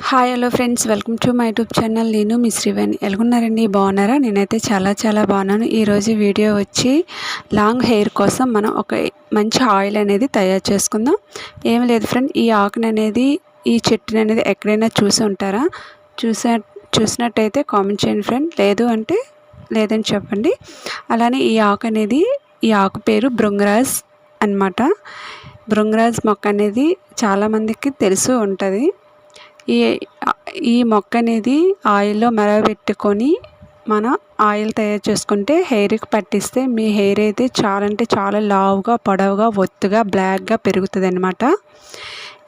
Hi hello friends, welcome to my YouTube channel. నేను మీ శ్రీవాణి. ఎలాగున్నారండి? బాగున్నారా? నేనైతే చాలా బాగున్నాను. ఈరోజు వీడియో వచ్చి లాంగ్ హెయిర్ కోసం మనం ఒక మంచి ఆయిల్ అనేది తయారు చేసుకుందాం. ఏం లేదు ఫ్రెండ్, ఈ ఆకుని అనేది ఈ చెట్టుని అనేది ఎక్కడైనా చూసి ఉంటారా? చూసినట్టయితే కామెంట్ చేయండి ఫ్రెండ్. లేదు అంటే లేదని చెప్పండి. అలానే ఈ ఆకు పేరు భృంగరాజ్ అన్నమాట. భృంగరాజ్ మొక్క అనేది చాలామందికి తెలిసి ఉంటుంది. ఈ మొక్క అనేది ఆయిల్లో మరగబెట్టుకొని మనం ఆయిల్ తయారు చేసుకుంటే హెయిర్కి పట్టిస్తే మీ హెయిర్ అయితే చాలా అంటే చాలా లావుగా, పొడవుగా, ఒత్తుగా, బ్లాక్గా పెరుగుతుంది అన్నమాట.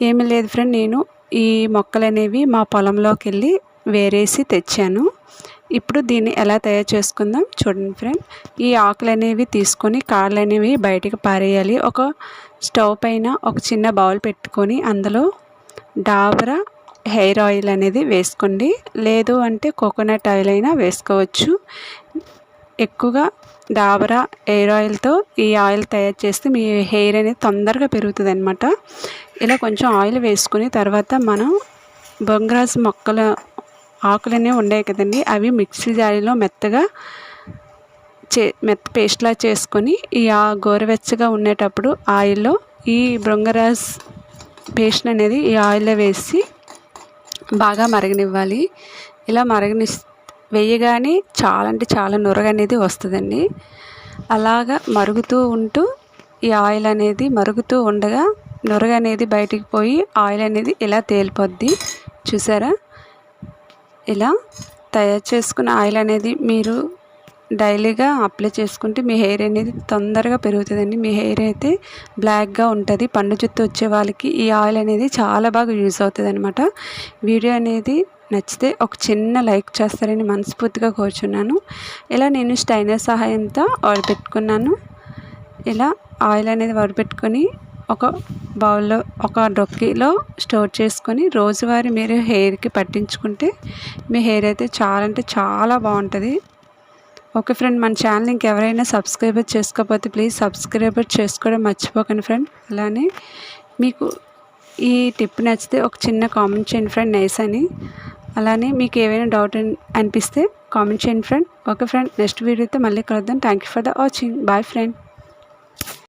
ఏమీ లేదు ఫ్రెండ్, నేను ఈ మొక్కలు అనేవి మా పొలంలోకి వెళ్ళి వేరేసి తెచ్చాను. ఇప్పుడు దీన్ని ఎలా తయారు చేసుకుందాం చూడండి ఫ్రెండ్. ఈ ఆకులు అనేవి తీసుకొని కాళ్ళు అనేవి బయటికి పారేయాలి. ఒక స్టవ్ పైన ఒక చిన్న బౌల్ పెట్టుకొని అందులో డాబరా హెయిర్ ఆయిల్ అనేది వేసుకోండి. లేదు అంటే కోకోనట్ ఆయిల్ అయినా వేసుకోవచ్చు. ఎక్కువగా డాబరా హెయిర్ ఆయిల్తో ఈ ఆయిల్ తయారు చేస్తే మీ హెయిర్ అనేది తొందరగా పెరుగుతుంది అన్నమాట. ఇలా కొంచెం ఆయిల్ వేసుకుని తర్వాత మనం భృంగరాజ్ మొక్కల ఆకులనే ఉన్నాయి కదండి, అవి మిక్సీ జాడీలో మెత్త పేస్ట్లా చేసుకొని ఈ గోరువెచ్చగా ఉండేటప్పుడు ఆయిల్లో ఈ భృంగరాజ్ పేస్ట్ అనేది ఈ ఆయిల్లో వేసి బాగా మరగనివ్వాలి. ఇలా వేయగానే చాలా అంటే చాలా నురగ అనేది వస్తుందండి. అలాగా మరుగుతూ ఉంటూ ఈ ఆయిల్ అనేది మరుగుతూ ఉండగా నురగ అనేది బయటికి పోయి ఆయిల్ అనేది ఇలా తేలిపోద్ది. చూసారా? ఇలా తయారు చేసుకున్న ఆయిల్ అనేది మీరు డైలీగా అప్లై చేసుకుంటే మీ హెయిర్ అనేది తొందరగా పెరుగుతుందండి. మీ హెయిర్ అయితే బ్లాక్గా ఉంటుంది. పండు జుట్టు వచ్చే వాళ్ళకి ఈ ఆయిల్ అనేది చాలా బాగా యూజ్ అవుతుంది అనమాట. వీడియో అనేది నచ్చితే ఒక చిన్న లైక్ చేస్తారని మనస్ఫూర్తిగా కోరుచున్నాను. ఇలా నేను స్టైనర్ సహాయంతో వడపెట్టుకున్నాను. ఇలా ఆయిల్ అనేది వడపెట్టుకొని ఒక బౌల్లో ఒక డొక్కిలో స్టోర్ చేసుకొని రోజువారీ మీరు హెయిర్కి పట్టించుకుంటే మీ హెయిర్ అయితే చాలా అంటే చాలా బాగుంటుంది. ఓకే ఫ్రెండ్, మన ఛానల్ ఇంకెవరైనా సబ్స్క్రైబర్ చేసుకోకపోతే ప్లీజ్ సబ్స్క్రైబర్ చేసుకోవడం మర్చిపోకండి ఫ్రెండ్. అలానే మీకు ఈ టిప్ నచ్చితే ఒక చిన్న కామెంట్ చేయండి ఫ్రెండ్, నైస్ అని. అలానే మీకు ఏమైనా డౌట్ అనిపిస్తే కామెంట్ చేయండి ఫ్రెండ్. ఓకే ఫ్రెండ్, నెక్స్ట్ వీడియోతో మళ్ళీ కలుద్దాం. Thank you for the watching. Boy friend.